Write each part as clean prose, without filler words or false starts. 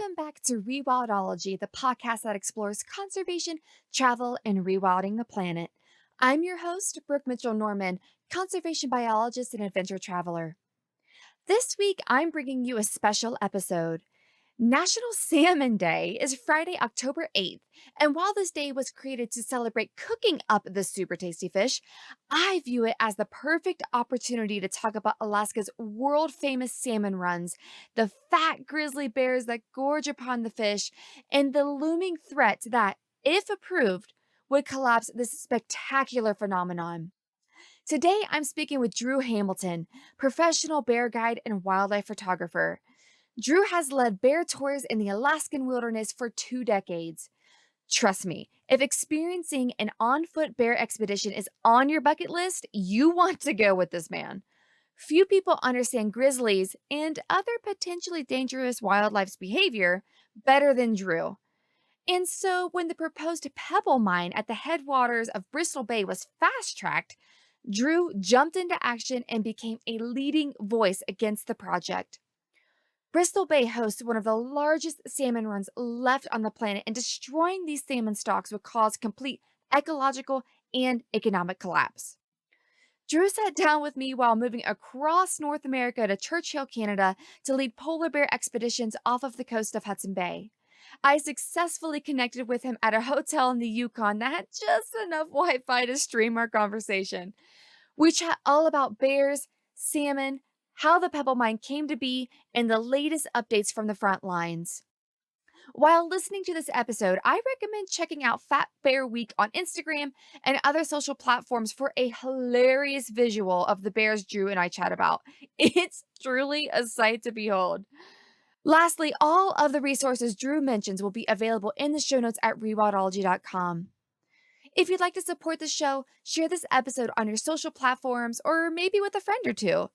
Welcome back to Rewildology, the podcast that explores conservation, travel, and rewilding the planet. I'm your host, Brooke Mitchell Norman, conservation biologist and adventure traveler. This week, I'm bringing you a special episode. National Salmon Day is Friday, October 8th, and while this day was created to celebrate cooking up this super tasty fish, I view it as the perfect opportunity to talk about Alaska's world famous salmon runs, the fat grizzly bears that gorge upon the fish, and the looming threat that, if approved, would collapse this spectacular phenomenon. Today, I'm speaking with Drew Hamilton, professional bear guide and wildlife photographer. Drew has led bear tours in the Alaskan wilderness for 2 decades. Trust me, if experiencing an on foot bear expedition is on your bucket list, you want to go with this man. Few people understand grizzlies and other potentially dangerous wildlife's behavior better than Drew. And so, when the proposed Pebble Mine at the headwaters of Bristol Bay was fast tracked, Drew jumped into action and became a leading voice against the project. Bristol Bay hosts one of the largest salmon runs left on the planet, and destroying these salmon stocks would cause complete ecological and economic collapse. Drew sat down with me while moving across North America to Churchill, Canada, to lead polar bear expeditions off of the coast of Hudson Bay. I successfully connected with him at a hotel in the Yukon that had just enough Wi Fi to stream our conversation. We chat all about bears, salmon, how the Pebble Mine came to be, and the latest updates from the front lines. While listening to this episode, I recommend checking out Fat Bear Week on Instagram and other social platforms for a hilarious visual of the bears Drew and I chat about. It's truly a sight to behold. Lastly, all of the resources Drew mentions will be available in the show notes at rewildology.com. If you'd like to support the show, share this episode on your social platforms or maybe with a friend or two.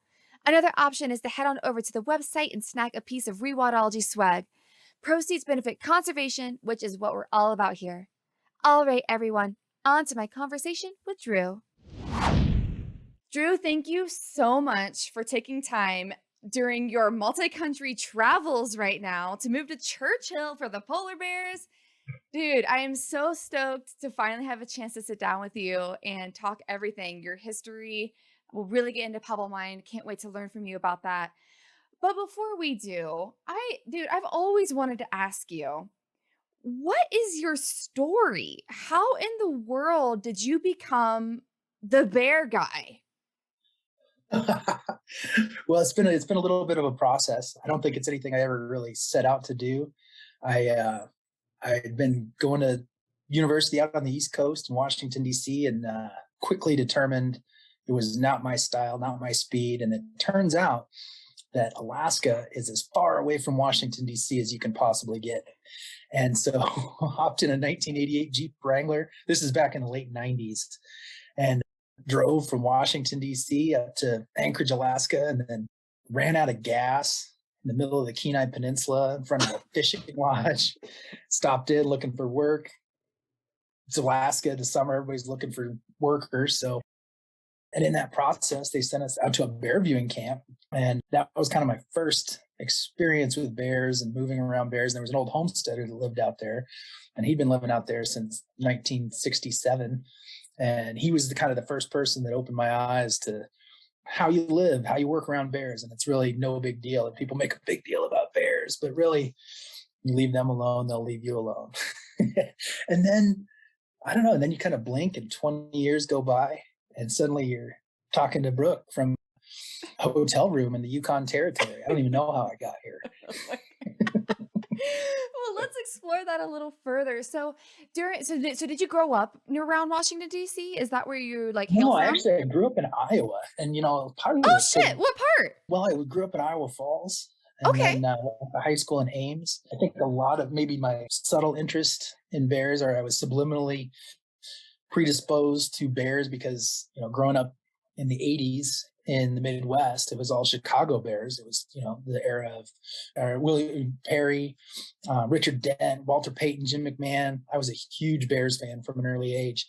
Another option is to head on over to the website and snag a piece of Rewildology swag. Proceeds benefit conservation, which is what we're all about here. All right, everyone, on to my conversation with Drew. Drew, thank you so much for taking time during your multi-country travels right now to move to Churchill for the polar bears. Dude, I am so stoked to finally have a chance to sit down with you and talk everything, your history. We'll really get into Pebble Mine. Can't wait to learn from you about that. But before we do, I've always wanted to ask you, what is your story? How in the world did you become the bear guy? Well, it's been a little bit of a process. I don't think it's anything I ever really set out to do. I had been going to university out on the East Coast in Washington D.C. and quickly determined it was not my style, not my speed. And it turns out that Alaska is as far away from Washington D.C. as you can possibly get. And so hopped in a 1988 Jeep Wrangler. This is back in the late 90s. And drove from Washington, D.C. up to Anchorage, Alaska, and then ran out of gas in the middle of the Kenai Peninsula in front of a fishing lodge. Stopped in looking for work. It's Alaska, the summer, everybody's looking for workers. And in that process, they sent us out to a bear viewing camp. And that was kind of my first experience with bears and moving around bears. And there was an old homesteader that lived out there, and he'd been living out there since 1967. And he was the first person that opened my eyes to how you live, how you work around bears. And it's really no big deal. And people make a big deal about bears, but really, you leave them alone, they'll leave you alone. And then, I don't know, and then you kind of blink and 20 years go by, and suddenly you're talking to Brooke from a hotel room in the Yukon Territory. I don't even know how I got here. Well, let's explore that a little further. So did you grow up around Washington D.C.? Is that where you hail No, from? I grew up in Iowa, and part of Oh it said, shit! What part? well, I grew up in Iowa Falls, and Okay. then went to high school in Ames. I think a lot of maybe my subtle interest in bears, or I was subliminally predisposed to bears because growing up in the 80s in the Midwest, it was all Chicago Bears. It was the era of William Perry, Richard Dent, Walter Payton, Jim McMahon. I was a huge Bears fan from an early age,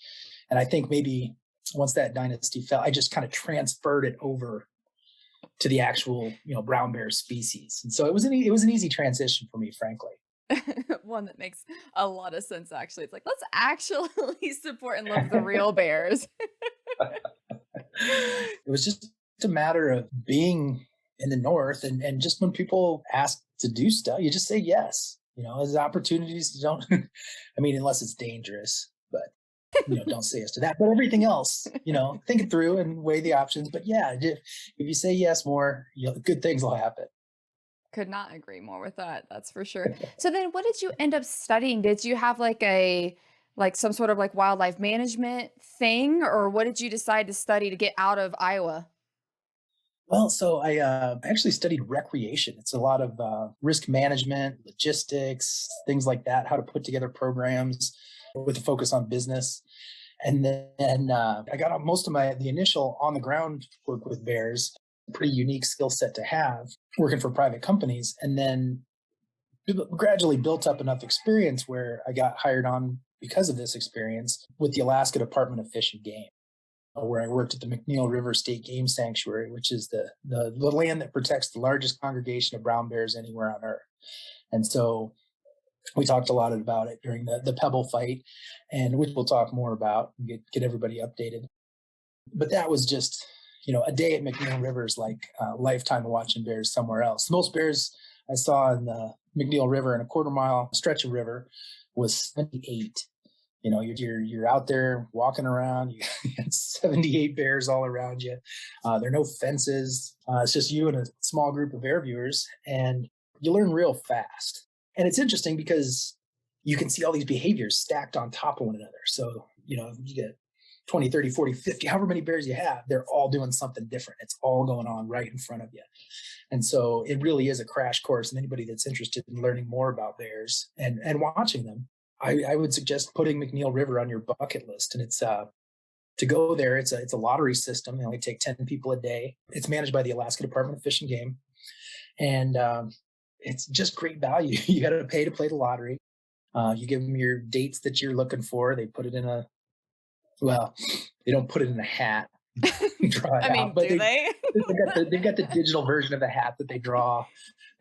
and I think maybe once that dynasty fell, I just kind of transferred it over to the actual brown bear species. And so it was an easy transition for me, frankly. One that makes a lot of sense, actually. It's like, let's actually support and love the real bears. It was just a matter of being in the north, and just when people ask to do stuff, you just say yes. As opportunities don't, I mean, unless it's dangerous, but don't say yes to that. But everything else, think it through and weigh the options. But yeah, if you say yes more, good things will happen. Could not agree more with that. That's for sure. So then what did you end up studying? Did you have like some sort of like wildlife management thing, or what did you decide to study to get out of Iowa? Well, so I actually studied recreation. It's a lot of risk management, logistics, things like that, how to put together programs with a focus on business. And then I got most of the initial on the ground work with bears, pretty unique skill set to have working for private companies. And then gradually built up enough experience where I got hired on because of this experience with the Alaska Department of Fish and Game, where I worked at the McNeil River State Game Sanctuary, which is the land that protects the largest congregation of brown bears anywhere on Earth. And so we talked a lot about it during the Pebble fight, and which we'll talk more about and get everybody updated. But that was just, a day at McNeil River is like a lifetime of watching bears somewhere else. The most bears I saw in the McNeil River in a quarter-mile stretch of river was 78. You're out there walking around. You got 78 bears all around you. There are no fences. It's just you and a small group of bear viewers, and you learn real fast. And it's interesting because you can see all these behaviors stacked on top of one another. So, you get 20, 30, 40, 50, however many bears you have, they're all doing something different. It's all going on right in front of you. And so it really is a crash course. And anybody that's interested in learning more about bears and watching them, I would suggest putting McNeil River on your bucket list. And it's to go there. It's a lottery system. They only take 10 people a day. It's managed by the Alaska Department of Fish and Game, and it's just great value. You got to pay to play the lottery. You give them your dates that you're looking for. They put it in they don't put it in a hat, draw it I out, mean, but do they? they've got the digital version of the hat that they draw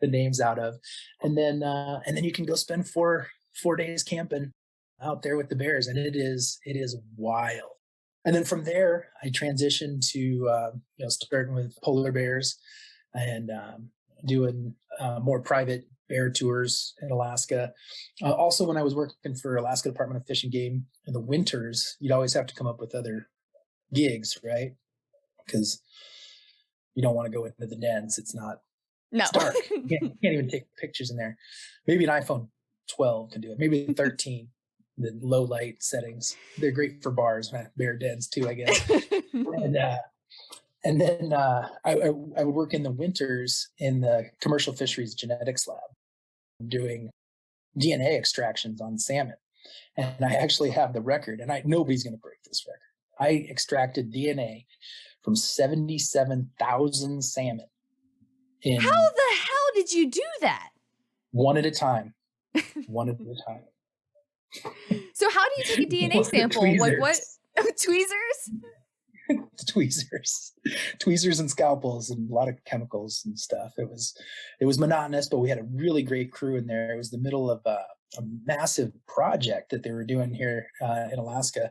the names out of, and then you can go spend 4 days camping out there with the bears, and it is wild. And then from there, I transitioned to starting with polar bears and doing more private bear tours in Alaska. Also, when I was working for Alaska Department of Fish and Game in the winters, you'd always have to come up with other gigs, right? Because you don't want to go into the dens. No. It's dark. You can't even take pictures in there. Maybe an iPhone 12 can do it. Maybe 13. The low light settings. They're great for bars, bear dens too, I guess. And then I would work in the winters in the commercial fisheries genetics lab doing DNA extractions on salmon. And I actually have the record, and nobody's going to break this record. I extracted DNA from 77,000 salmon in How the hell did you do that? one at a time. One at a time. So how do you take a DNA sample? Like what? Tweezers? Tweezers and scalpels and a lot of chemicals and stuff. It was monotonous, but we had a really great crew in there. It was the middle of a massive project that they were doing here in Alaska,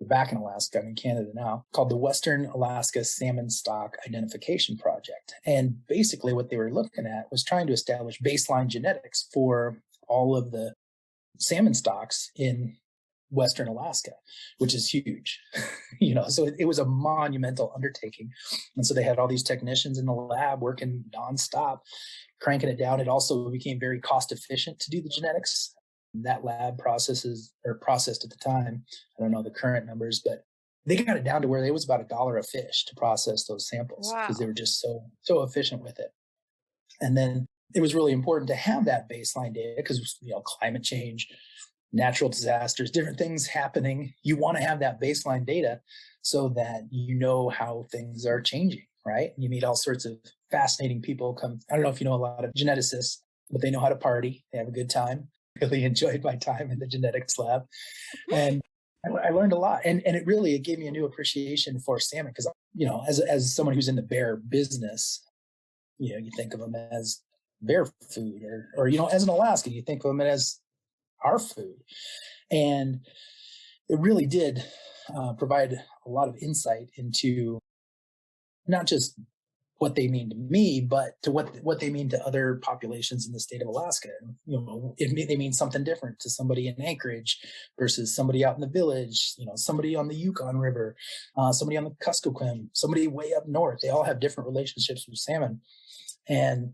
back in Alaska, I'm in Canada now, called the Western Alaska Salmon Stock Identification Project. And basically what they were looking at was trying to establish baseline genetics for all of the salmon stocks in Western Alaska, which is huge. So it was a monumental undertaking. And so they had all these technicians in the lab working nonstop, cranking it down. It also became very cost efficient to do the genetics. That lab processed at the time, I don't know the current numbers, but they got it down to where it was about $1 a fish to process those samples because they were just so efficient with it. And then it was really important to have that baseline data because climate change, natural disasters, different things happening. You want to have that baseline data so that you know how things are changing, right? You meet all sorts of fascinating people. I don't know if you know a lot of geneticists, but they know how to party. They have a good time. Really enjoyed my time in the genetics lab. And I learned a lot. And it gave me a new appreciation for salmon because, as someone who's in the bear business, you think of them as their food, or as an Alaskan, you think of them as our food. And it really did provide a lot of insight into not just what they mean to me, but to what they mean to other populations in the state of Alaska. And, they mean something different to somebody in Anchorage versus somebody out in the village. Somebody on the Yukon River, somebody on the Kuskokwim, somebody way up north. They all have different relationships with salmon. And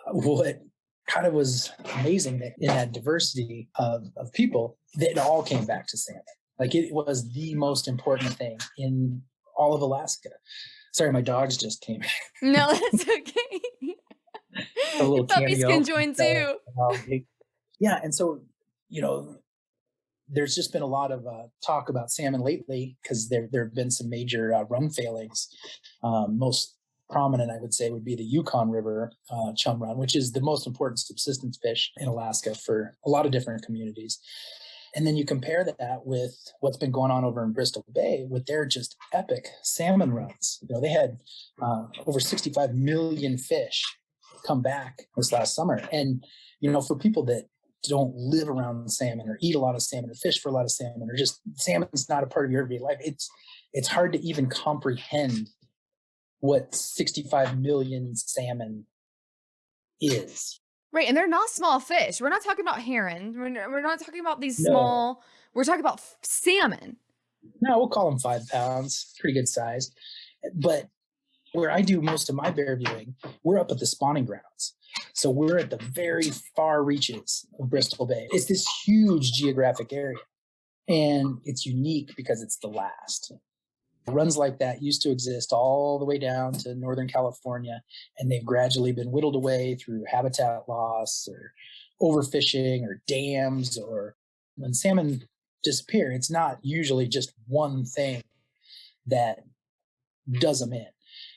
what kind of was amazing that in that diversity of people, that it all came back to salmon. Like it was the most important thing in all of Alaska. Sorry, my dogs just came. No, that's okay. A little Puppies cameo. can join too. Yeah, and so you know, there's just been a lot of talk about salmon lately because there have been some major run failings. Most prominent, I would say, would be the Yukon River chum run, which is the most important subsistence fish in Alaska for a lot of different communities. And then you compare that with what's been going on over in Bristol Bay with their just epic salmon runs. They had over 65 million fish come back this last summer. And, for people that don't live around salmon or eat a lot of salmon or fish for a lot of salmon or just salmon's not a part of your everyday life, it's hard to even comprehend what 65 million salmon is. Right, and they're not small fish. We're not talking about heron. We're not talking about these No, small. We're talking about salmon. no, we'll call them 5 pounds, pretty good size. But where I do most of my bear viewing, we're up at the spawning grounds. So we're at the very far reaches of Bristol Bay. It's this huge geographic area, and it's unique because it's the last. Runs like that used to exist all the way down to Northern California, and they've gradually been whittled away through habitat loss or overfishing or dams. Or when salmon disappear, it's not usually just one thing that does them in.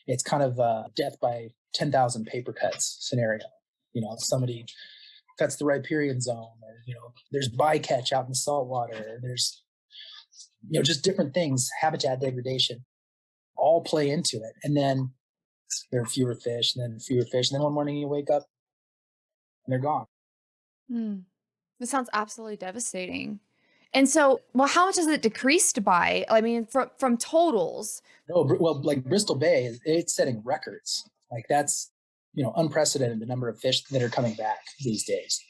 It's kind of a death by 10,000 paper cuts scenario. Somebody cuts the riparian zone, or, there's bycatch out in the saltwater. There's, just different things, habitat degradation, all play into it. And then there are fewer fish, and then fewer fish. And then one morning you wake up and they're gone. Hmm. This sounds absolutely devastating. And so, well, how much has it decreased by? I mean, from totals. No, well, like Bristol Bay, it's setting records. Like that's, unprecedented, the number of fish that are coming back these days.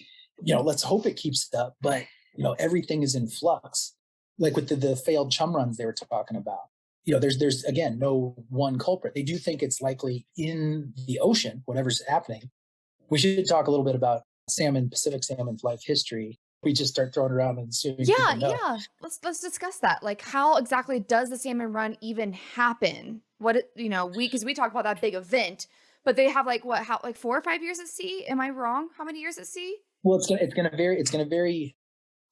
Let's hope it keeps up, but, everything is in flux. Like with the failed chum runs they were talking about. There's again, no one culprit. They do think it's likely in the ocean, whatever's happening. We should talk a little bit about Pacific salmon's life history. We just start throwing around and assuming Yeah, people know. yeah. Let's discuss that. Like, how exactly does the salmon run even happen? Because we talk about that big event, but they have like 4 or 5 years at sea. Am I wrong? How many years at sea? Well, it's gonna vary. It's gonna vary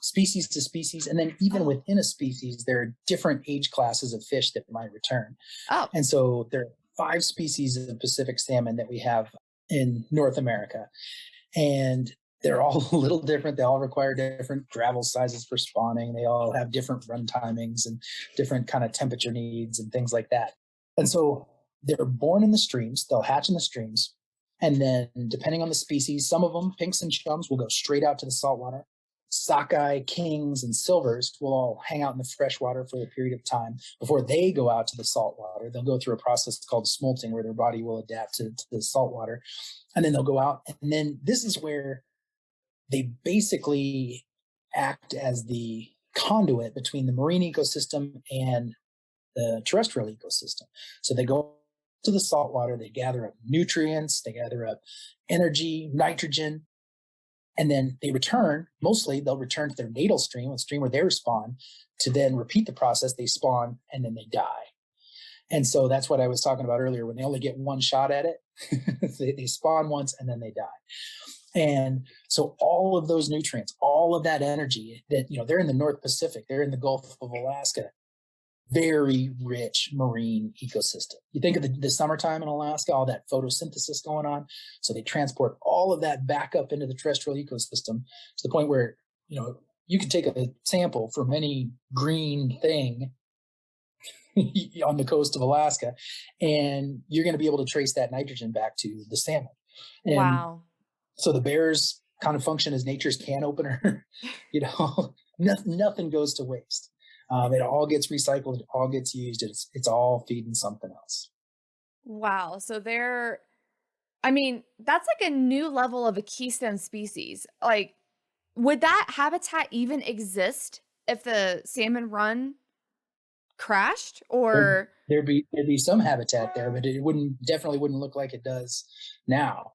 species to species, and then even within a species, there are different age classes of fish that might return. Oh, And so there are 5 species of Pacific salmon that we have in North America, and they're all a little different. They all require different gravel sizes for spawning. They all have different run timings and different kind of temperature needs and things like that. And so they're born in the streams. They'll hatch in the streams. And then depending on the species, some of them, pinks and chums, will go straight out to the saltwater. Sockeye, kings, and silvers will all hang out in the freshwater for a period of time before they go out to the saltwater. They'll go through a process called smolting, where their body will adapt to the saltwater. And then they'll go out. And then this is where they basically act as the conduit between the marine ecosystem and the terrestrial ecosystem. So they go to the saltwater, they gather up nutrients, they gather up energy, nitrogen, and then they return. Mostly they'll return to their natal stream, a stream where they spawn, to then repeat the process. They spawn and then they die. And so that's what I was talking about earlier. When they only get one shot at it, they spawn once and then they die. And so all of those nutrients, all of that energy that, they're in the North Pacific, they're in the Gulf of Alaska, very rich marine ecosystem. You think of the summertime in Alaska, all that photosynthesis going on. So they transport all of that back up into the terrestrial ecosystem to the point where, you can take a sample from any green thing on the coast of Alaska, and you're going to be able to trace that nitrogen back to the salmon. And wow. So the bears kind of function as nature's can opener. Nothing goes to waste. It all gets recycled. It all gets used. It's all feeding something else. Wow. So they're, I mean, that's like a new level of a keystone species. Like, would that habitat even exist if the salmon run crashed? There, Or, there'd be some habitat there, but it wouldn't definitely wouldn't look like it does now.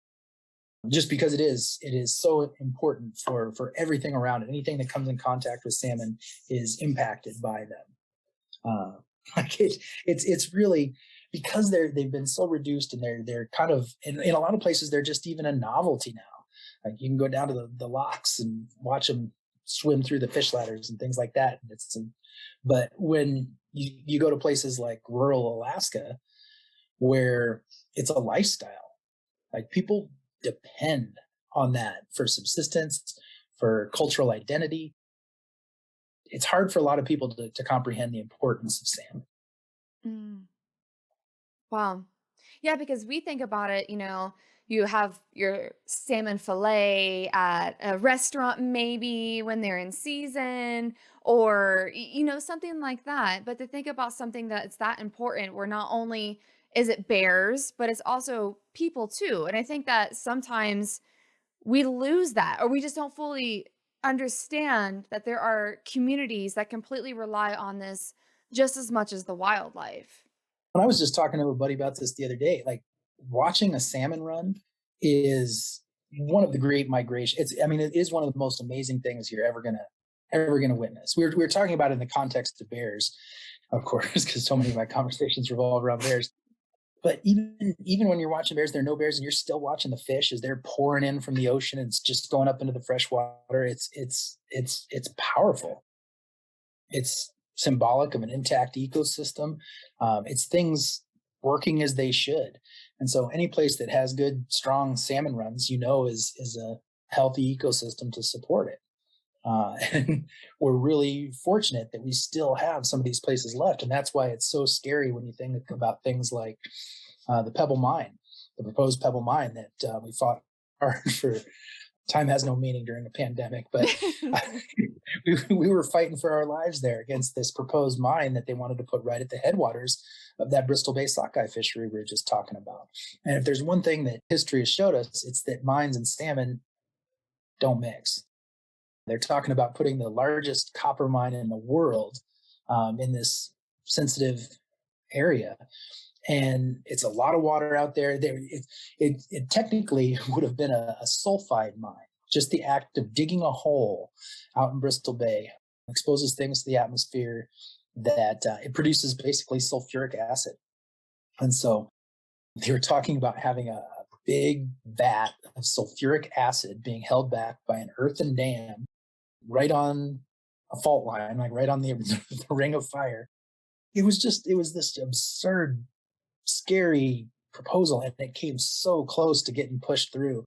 Just because it is so important for everything around it. Anything that comes in contact with salmon is impacted by them. Uh, it's really because they've been so reduced, and they're kind of in a lot of places they're just even a novelty now. Like you can go down to the locks and watch them swim through the fish ladders and things like that. But when you go to places like rural Alaska, where it's a lifestyle, like people depend on that for subsistence, for cultural identity. It's hard for a lot of people to comprehend the importance of salmon. mm, wow. Yeah, because we think about it, you have your salmon fillet at a restaurant maybe when they're in season, or something like that. But to think about something that's that important, where not only is it bears, but it's also people too. And I think that sometimes we lose that, or we just don't fully understand that there are communities that completely rely on this just as much as the wildlife. When I was just talking to a buddy about this the other day, like watching a salmon run is one of the great migration. I mean, it is one of the most amazing things you're ever gonna witness. We were talking about it in the context of bears, of course, because so many of my conversations revolve around bears. But even when you're watching bears, there are no bears, and you're still watching the fish as they're pouring in from the ocean and it's just going up into the fresh water. It's powerful. It's symbolic of an intact ecosystem. It's things working as they should. And so any place that has good, strong salmon runs, is a healthy ecosystem to support it. And we're really fortunate that we still have some of these places left. And that's why it's so scary when you think about things like the Pebble Mine, the proposed Pebble Mine that we fought hard for. Time has no meaning during a pandemic, but we were fighting for our lives there against this proposed mine that they wanted to put right at the headwaters of that Bristol Bay sockeye fishery we were just talking about. And if there's one thing that history has showed us, it's that mines and salmon don't mix. They're talking about putting the largest copper mine in the world in this sensitive area. And it's a lot of water out there. It technically would have been a sulfide mine. Just the act of digging a hole out in Bristol Bay exposes things to the atmosphere that it produces basically sulfuric acid. And so they were talking about having a big vat of sulfuric acid being held back by an earthen dam right on a fault line, like right on the, the ring of fire. It was this absurd, scary proposal, and it came so close to getting pushed through.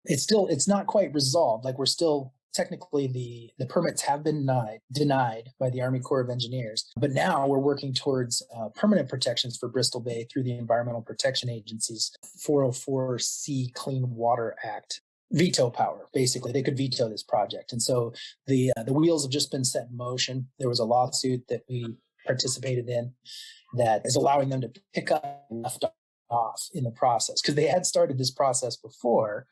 It's not quite resolved. Like we're still technically the permits have been denied by the Army Corps of Engineers, but now we're working towards permanent protections for Bristol Bay through the Environmental Protection Agency's 404C Clean Water Act veto power. Basically, they could veto this project, and so the wheels have just been set in motion. There was a lawsuit that we participated in that is allowing them to pick up left off in the process, because they had started this process before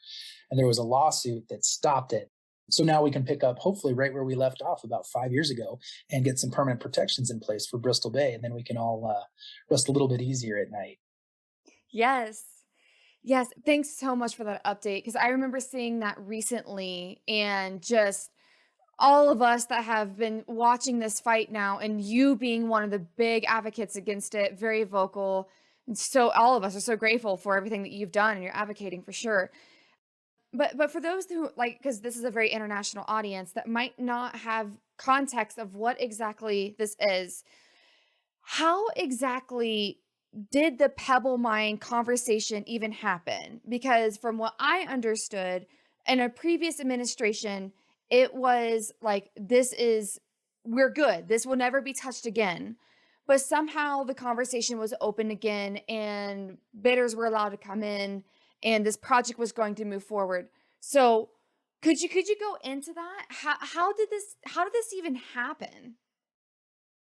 and there was a lawsuit that stopped it. So now we can pick up hopefully right where we left off about 5 years ago and get some permanent protections in place for Bristol Bay, and then we can all rest a little bit easier at night. Yes. Yes, thanks so much for that update, because I remember seeing that recently, and just all of us that have been watching this fight now, and you being one of the big advocates against it, very vocal. And so all of us are so grateful for everything that you've done and you're advocating for sure. But for those who like, because this is a very international audience that might not have context of what exactly this is, how exactly did the Pebble Mine conversation even happen? Because from what I understood, in a previous administration, it was like, we're good. This will never be touched again. But somehow the conversation was open again and bidders were allowed to come in. and this project was going to move forward. So could you go into that? How did this even happen?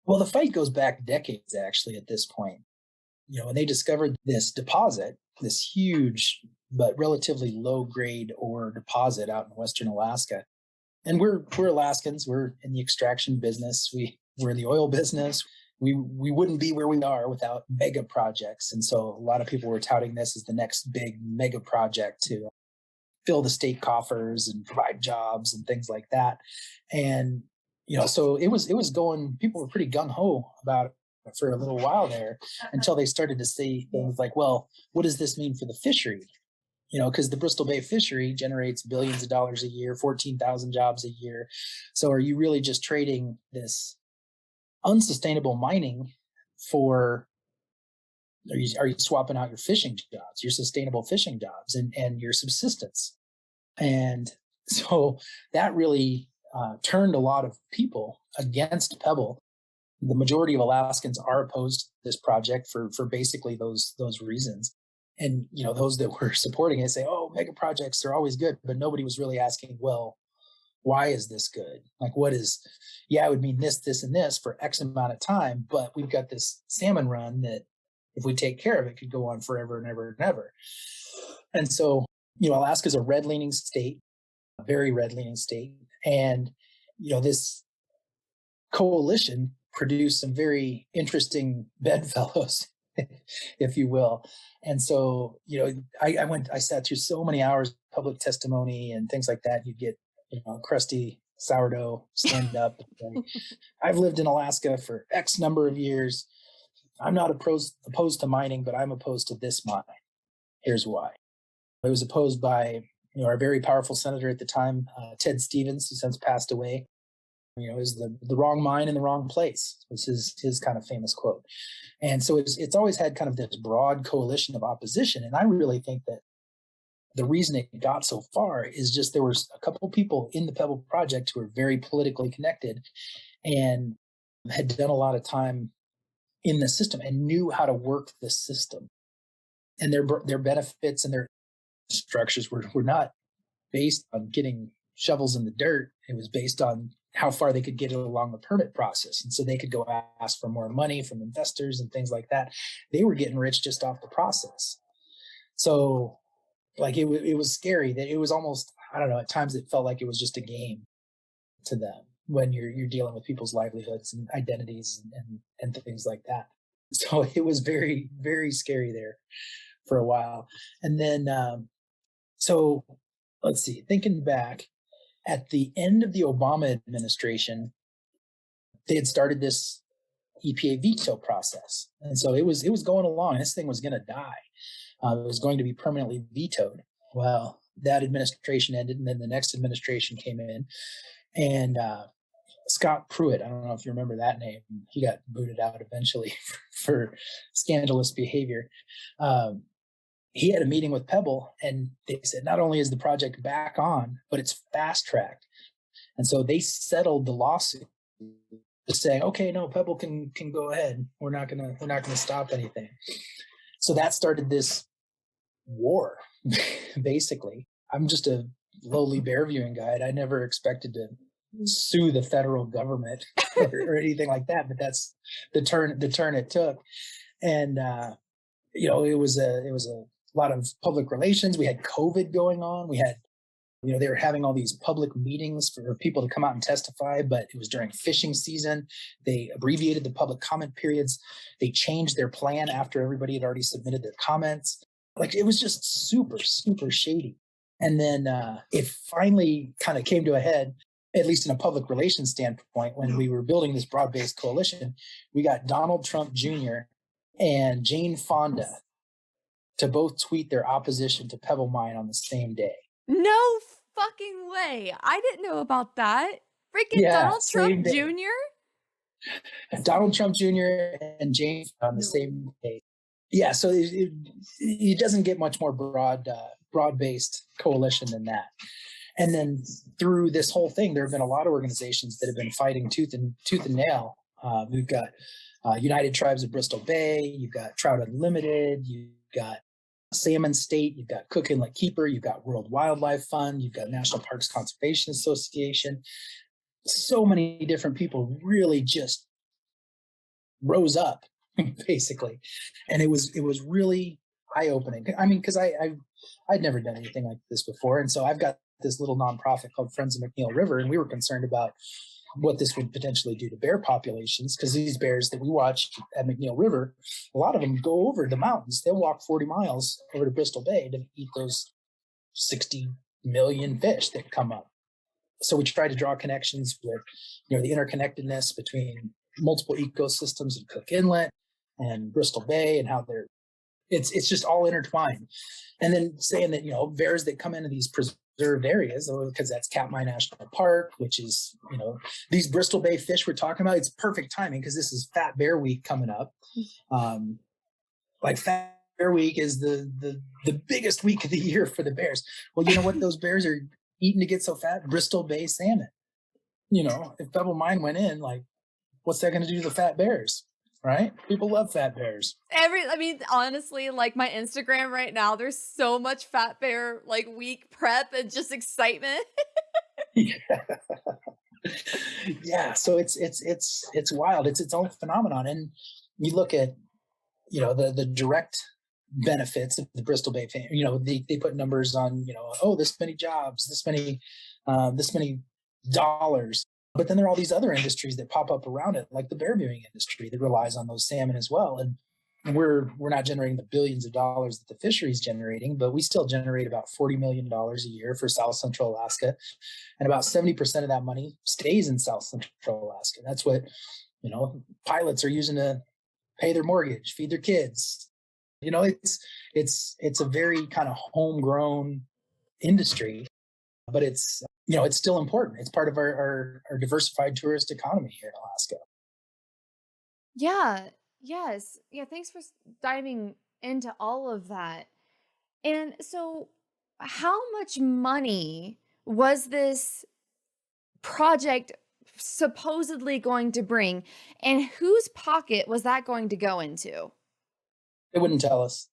Well, the fight goes back decades actually at this point. When they discovered this deposit, this huge but relatively low grade ore deposit out in western Alaska. And we're Alaskans, we're in the extraction business, we're in the oil business. We wouldn't be where we are without mega projects. And so a lot of people were touting this as the next big mega project to fill the state coffers and provide jobs and things like that. And so it was going. People were pretty gung ho about it for a little while there until they started to say things like, "Well, what does this mean for the fishery?" Because the Bristol Bay fishery generates billions of dollars a year, 14,000 jobs a year. So are you really just trading this unsustainable mining for? Are you swapping out your fishing jobs, your sustainable fishing jobs, and your subsistence? And so that really turned a lot of people against Pebble. The majority of Alaskans are opposed to this project for basically those reasons. And those that were supporting it say, "Oh, mega projects are always good," but nobody was really asking, "Well, why is this good? Like, what is? Yeah, it would mean this, this, and this for X amount of time, but we've got this salmon run that, if we take care of it, could go on forever and ever and ever." And so, Alaska's a red leaning state, a very red leaning state. And, this coalition produced some very interesting bedfellows, if you will. And so, I sat through so many hours of public testimony and things like that. You get, crusty sourdough stand up. Like, "I've lived in Alaska for X number of years. I'm not opposed to mining, but I'm opposed to this mine. Here's why." It was opposed by our very powerful senator at the time, Ted Stevens, who since passed away. Is the wrong mine in the wrong place was his kind of famous quote. And so it's always had kind of this broad coalition of opposition. And I really think that the reason it got so far is just there was a couple of people in the Pebble Project who were very politically connected and had done a lot of time in the system and knew how to work the system. And their benefits and their structures were not based on getting shovels in the dirt. It was based on how far they could get it along the permit process. And so they could go ask for more money from investors and things like that. They were getting rich just off the process. So like it was scary that it was almost, I don't know, at times it felt like it was just a game to them when you're dealing with people's livelihoods and identities and things like that. So it was very, very scary there for a while. And then, so let's see, thinking back, at the end of the Obama administration, they had started this EPA veto process. And so it was going along. This thing was going to die. It was going to be permanently vetoed. Well, that administration ended, and then the next administration came in. And Scott Pruitt, I don't know if you remember that name, he got booted out eventually for scandalous behavior. He had a meeting with Pebble, and they said not only is the project back on, but it's fast tracked. And so they settled the lawsuit, just saying, "Okay, no, Pebble can go ahead. We're not gonna stop anything." So that started this war, basically. I'm just a lowly bear viewing guide. I never expected to sue the federal government or anything like that, but that's the turn it took. And it was a lot of public relations. We had COVID going on. We had, they were having all these public meetings for people to come out and testify, but it was during fishing season. They abbreviated the public comment periods. They changed their plan after everybody had already submitted their comments. Like, it was just super, super shady. And then it finally kind of came to a head, at least in a public relations standpoint, when we were building this broad-based coalition. We got Donald Trump Jr. and Jane Fonda to both tweet their opposition to Pebble Mine on the same day. No fucking way. I didn't know about that. Freaking Yeah, Donald same Trump day. Jr.? Donald Trump Jr. and Jane on the same day. Yeah, so it doesn't get much more broad-based coalition than that. And then through this whole thing, there have been a lot of organizations that have been fighting tooth and nail. We've got United Tribes of Bristol Bay. You've got Trout Unlimited. You've got Salmon State, you've got Cook Inlet Keeper, you've got World Wildlife Fund, you've got National Parks Conservation Association. So many different people really just rose up, basically, and it was really eye opening. I mean, because I'd never done anything like this before, and so I've got this little nonprofit called Friends of McNeil River, and we were concerned about what this would potentially do to bear populations, because these bears that we watch at McNeil River, a lot of them go over the mountains. They'll walk 40 miles over to Bristol Bay to eat those 60 million fish that come up. So we try to draw connections with, the interconnectedness between multiple ecosystems in Cook Inlet and Bristol Bay, and how it's just all intertwined. And then saying that, bears that come into these preserved areas, because that's Katmai National Park, which is, these Bristol Bay fish we're talking about, it's perfect timing because this is Fat Bear Week coming up. Like Fat Bear Week is the biggest week of the year for the bears. Well, you know what those bears are eating to get so fat? Bristol Bay salmon. If Pebble Mine went in, like, what's that going to do to the fat bears? Right? People love fat bears. Honestly, like my Instagram right now, there's so much Fat Bear like week prep and just excitement. Yeah. Yeah. So it's wild. It's its own phenomenon. And you look at, the direct benefits of the Bristol Bay fan. They put numbers on, this many jobs, this many dollars. But then there are all these other industries that pop up around it, like the bear viewing industry that relies on those salmon as well. And we're not generating the billions of dollars that the fishery is generating, but we still generate about $40 million a year for South Central Alaska. And about 70% of that money stays in South Central Alaska. That's what, pilots are using to pay their mortgage, feed their kids. It's a very kind of homegrown industry, but it's still important. It's part of our diversified tourist economy here in Alaska. Yeah. Yes. Yeah. Thanks for diving into all of that. And so, how much money was this project supposedly going to bring, and whose pocket was that going to go into? They wouldn't tell us.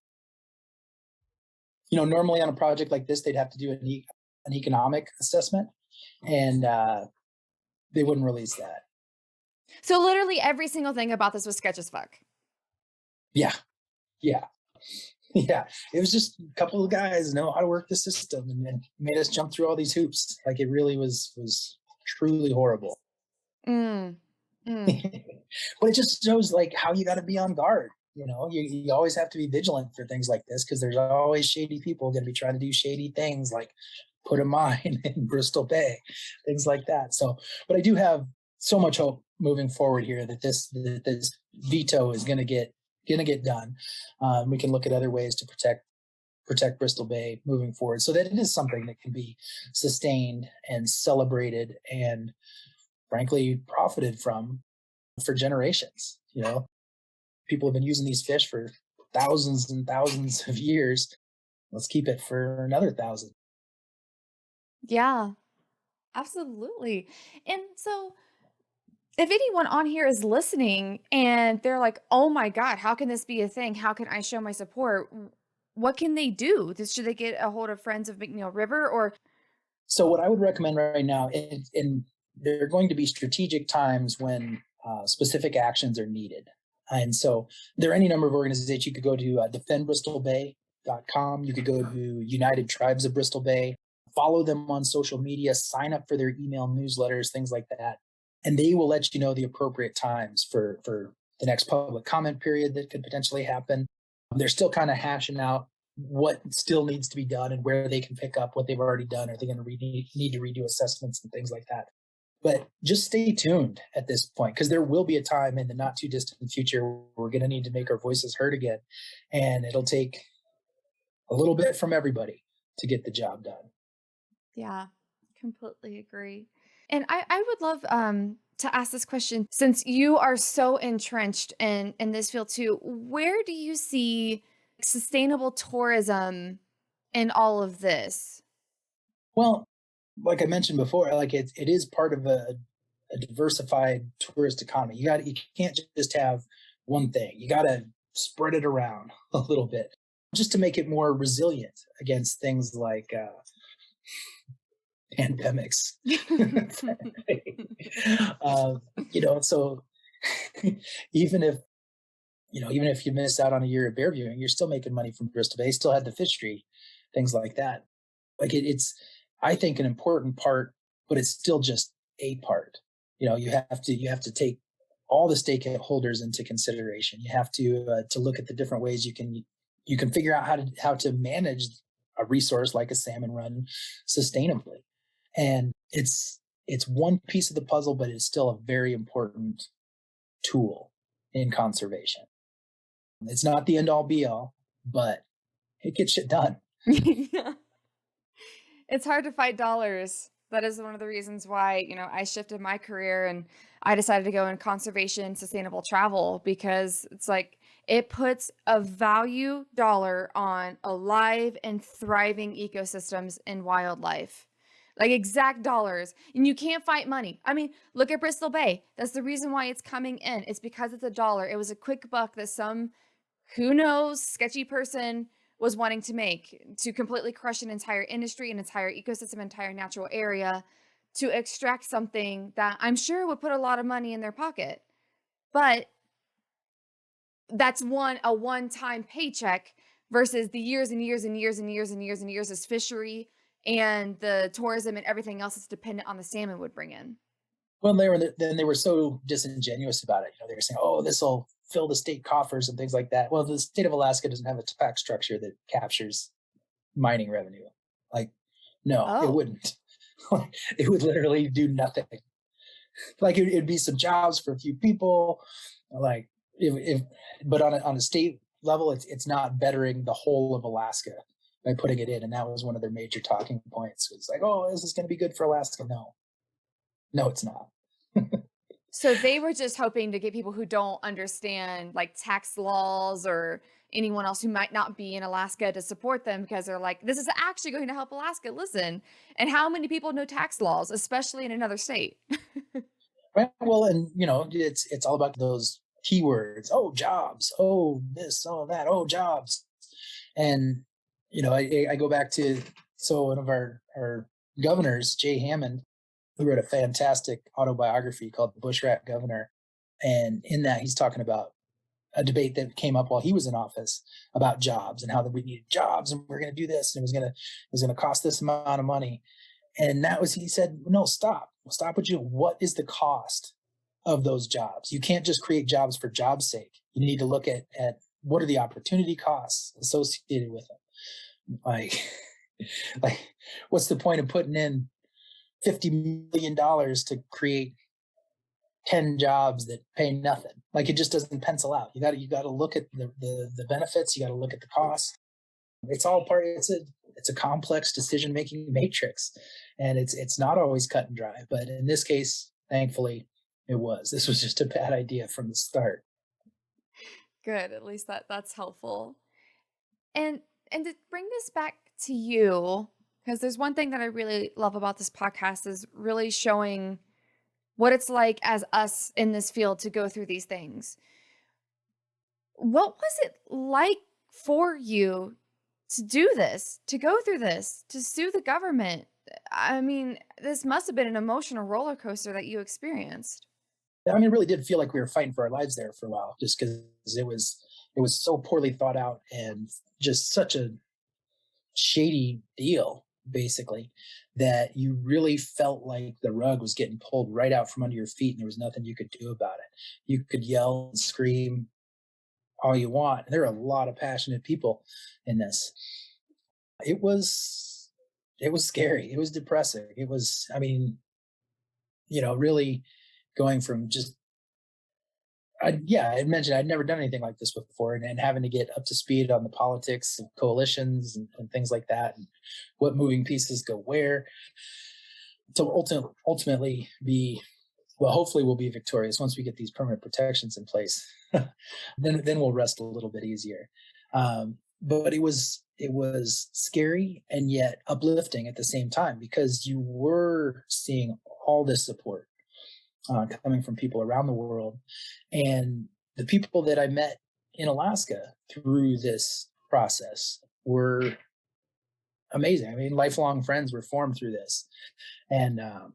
Normally on a project like this, they'd have to do an economic assessment, and they wouldn't release that. So, literally, every single thing about this was sketch as fuck. Yeah, yeah, yeah. It was just a couple of guys know how to work the system, and then made us jump through all these hoops. Like, it really was truly horrible. Mm. Mm. But it just shows like how you got to be on guard. You always have to be vigilant for things like this, because there's always shady people going to be trying to do shady things, like put a mine in Bristol Bay, things like that. So, but I do have so much hope moving forward here that this veto is going to get done. We can look at other ways to protect Bristol Bay moving forward, so that it is something that can be sustained and celebrated and, frankly, profited from for generations. People have been using these fish for thousands and thousands of years. Let's keep it for another 1,000. Yeah, absolutely. And so, if anyone on here is listening and they're like, "Oh my god, how can this be a thing? How can I show my support?" What can they do? Should they get a hold of Friends of McNeil River or So what I would recommend right now, and there are going to be strategic times when specific actions are needed. And so there are any number of organizations. You could go to defendbristolbay.com. You could go to United Tribes of Bristol Bay, follow them on social media, sign up for their email newsletters, things like that. And they will let you know the appropriate times for the next public comment period that could potentially happen. They're still kind of hashing out what still needs to be done and where they can pick up what they've already done. Are they going to need to redo assessments and things like that? But just stay tuned at this point, because there will be a time in the not too distant future where we're going to need to make our voices heard again. And it'll take a little bit from everybody to get the job done. Yeah, completely agree. And I would love to ask this question, since you are so entrenched in this field too. Where do you see sustainable tourism in all of this? Well, like I mentioned before, like it is part of a diversified tourist economy. You can't just have one thing. You got to spread it around a little bit. just to make it more resilient against things like pandemics. uh, so even if even if you miss out on a year of bear viewing, you're still making money from Bristol Bay. Still had the fishery, things like that. Like it's, I think, an important part, but it's still just a part. You have to take all the stakeholders into consideration. You have to look at the different ways you can figure out how to manage a resource like a salmon run sustainably. And it's one piece of the puzzle, but it's still a very important tool in conservation. It's not the end all be all, but it gets shit done. Yeah. It's hard to fight dollars. That is one of the reasons why, I shifted my career and I decided to go in conservation, sustainable travel because it's like it puts a value dollar on alive and thriving ecosystems and wildlife. Like exact dollars. And you can't fight money. I mean, look at Bristol Bay. That's the reason why it's coming in. It's because it's a dollar. It was a quick buck that some who knows sketchy person was wanting to make to completely crush an entire industry, an entire ecosystem, entire natural area to extract something that I'm sure would put a lot of money in their pocket. But that's a one-time paycheck versus the years and years and years and years and years and years as fishery and the tourism and everything else that's dependent on the salmon would bring in. Well, they were so disingenuous about it. They were saying, "Oh, this will fill the state coffers and things like that." Well, the state of Alaska doesn't have a tax structure that captures mining revenue. Like, no, it Oh, wouldn't. Like, it would literally do nothing. Like, it'd be some jobs for a few people. Like, if but on a state level, it's not bettering the whole of Alaska by putting it in. And that was one of their major talking points. It's like, "Oh, this is going to be good for Alaska." No, no, it's not. so they were just hoping to get people who don't understand like tax laws or anyone else who might not be in Alaska to support them because they're like, this is actually going to help Alaska. Listen. And how many people know tax laws, especially in another state? Right. Well, and it's all about those keywords. Oh, jobs. Oh, this. Oh, that. Oh, jobs. And I go back to one of our governors, Jay Hammond, who wrote a fantastic autobiography called The Bushrat Governor, and in that he's talking about a debate that came up while he was in office about jobs and how that we needed jobs and we're going to do this and it was going to cost this amount of money. And he said, no, stop what what is the cost of those jobs? You can't just create jobs for job's sake. You need to look at what are the opportunity costs associated with them. Like, like what's the point of putting in $50 million to create 10 jobs that pay nothing? Like, it just doesn't pencil out. You got to look at the benefits. You got to look at the costs. It's all part. It's a complex decision making matrix, and it's not always cut and dry. But in this case, thankfully, it was. This was just a bad idea from the start. Good. At least that's helpful. And to bring this back to you, because there's one thing that I really love about this podcast is really showing what it's like as us in this field to go through these things. What was it like for you to do this, to go through this, to sue the government? I mean, this must have been an emotional roller coaster that you experienced. I mean, it really did feel like we were fighting for our lives there for a while, just because it was so poorly thought out and just such a shady deal, basically, that you really felt like the rug was getting pulled right out from under your feet and there was nothing you could do about it. You could yell and scream all you want. There are a lot of passionate people in this. It was scary. It was depressing. It was, I mean, really going from just I mentioned I'd never done anything like this before, and having to get up to speed on the politics of coalitions and things like that, and what moving pieces go where. To ultimately be, well, hopefully we'll be victorious once we get these permanent protections in place. then we'll rest a little bit easier. But it was scary and yet uplifting at the same time because you were seeing all this support coming from people around the world. And the people that I met in Alaska through this process were amazing. I mean, lifelong friends were formed through this. And a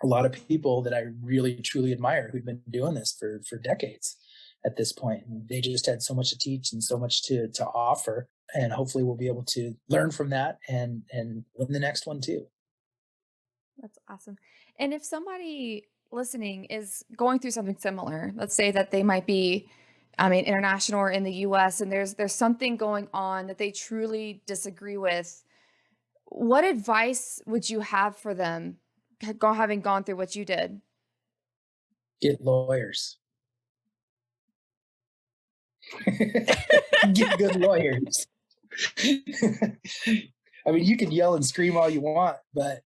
lot of people that I really, truly admire who'd been doing this for decades at this point. And they just had so much to teach and so much to offer. And hopefully we'll be able to learn from that and win the next one too. That's awesome. And if somebody listening is going through something similar, let's say that they might be, I mean, international or in the US, and there's something going on that they truly disagree with, what advice would you have for them having gone through what you did? Get lawyers. Get good lawyers. I mean, you can yell and scream all you want, but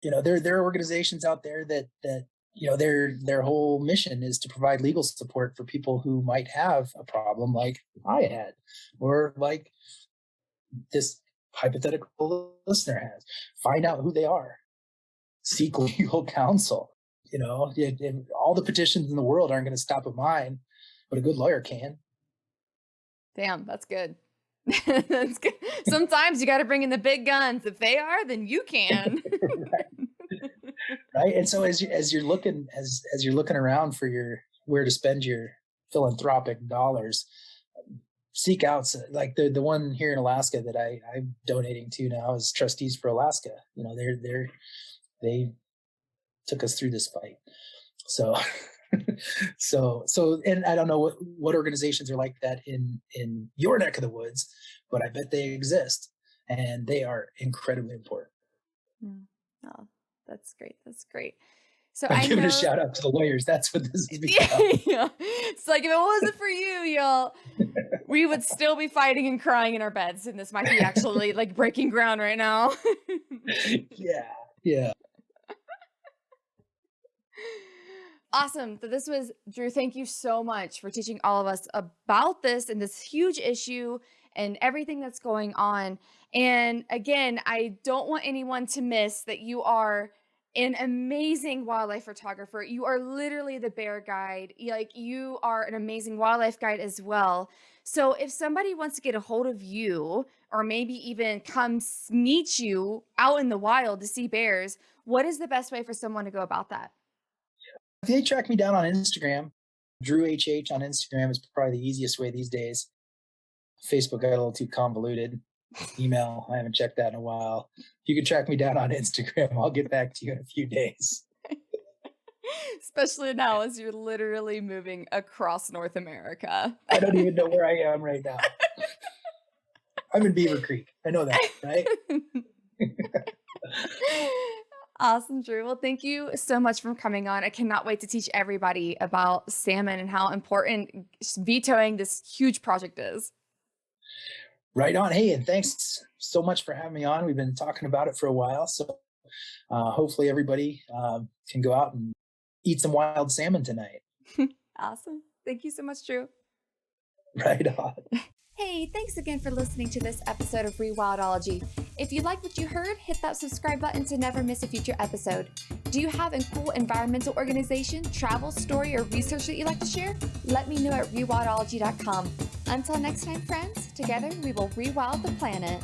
there are organizations out there that their whole mission is to provide legal support for people who might have a problem like I had, or like this hypothetical listener has. Find out who they are. Seek legal counsel. All the petitions in the world aren't going to stop at mine, but a good lawyer can. Damn, that's good. That's good. Sometimes you got to bring in the big guns. If they are, then you can. Right. And so as you're looking around for where to spend your philanthropic dollars, seek out like the one here in Alaska that I'm donating to now is Trustees for Alaska. They took us through this fight. So and I don't know what organizations are like that in your neck of the woods, but I bet they exist and they are incredibly important. Oh, that's great. That's great. So I'm giving a shout out to the lawyers. That's what this is become. Yeah. It's like, if it wasn't for you, y'all, we would still be fighting and crying in our beds. And this might be actually like breaking ground right now. Yeah. Yeah. Awesome. So this was Drew. Thank you so much for teaching all of us about this and this huge issue and everything that's going on. And again, I don't want anyone to miss that you are an amazing wildlife photographer. You are literally the bear guide. Like, you are an amazing wildlife guide as well. So if somebody wants to get a hold of you, or maybe even come meet you out in the wild to see bears, what is the best way for someone to go about that? If they track me down on Instagram, Drew HH on Instagram is probably the easiest way these days. Facebook got a little too convoluted. Email, I haven't checked that in a while. If you can track me down on Instagram, I'll get back to you in a few days. Especially now as you're literally moving across North America. I don't even know where I am right now. I'm in Beaver Creek. I know that, right? Awesome, Drew. Well, thank you so much for coming on. I cannot wait to teach everybody about salmon and how important vetoing this huge project is. Right on. Hey, and thanks so much for having me on. We've been talking about it for a while. So hopefully everybody can go out and eat some wild salmon tonight. Awesome. Thank you so much, Drew. Right on. Hey, thanks again for listening to this episode of Rewildology. If you like what you heard, hit that subscribe button to never miss a future episode. Do you have a cool environmental organization, travel story, or research that you'd like to share? Let me know at rewildology.com. Until next time, friends, together we will rewild the planet.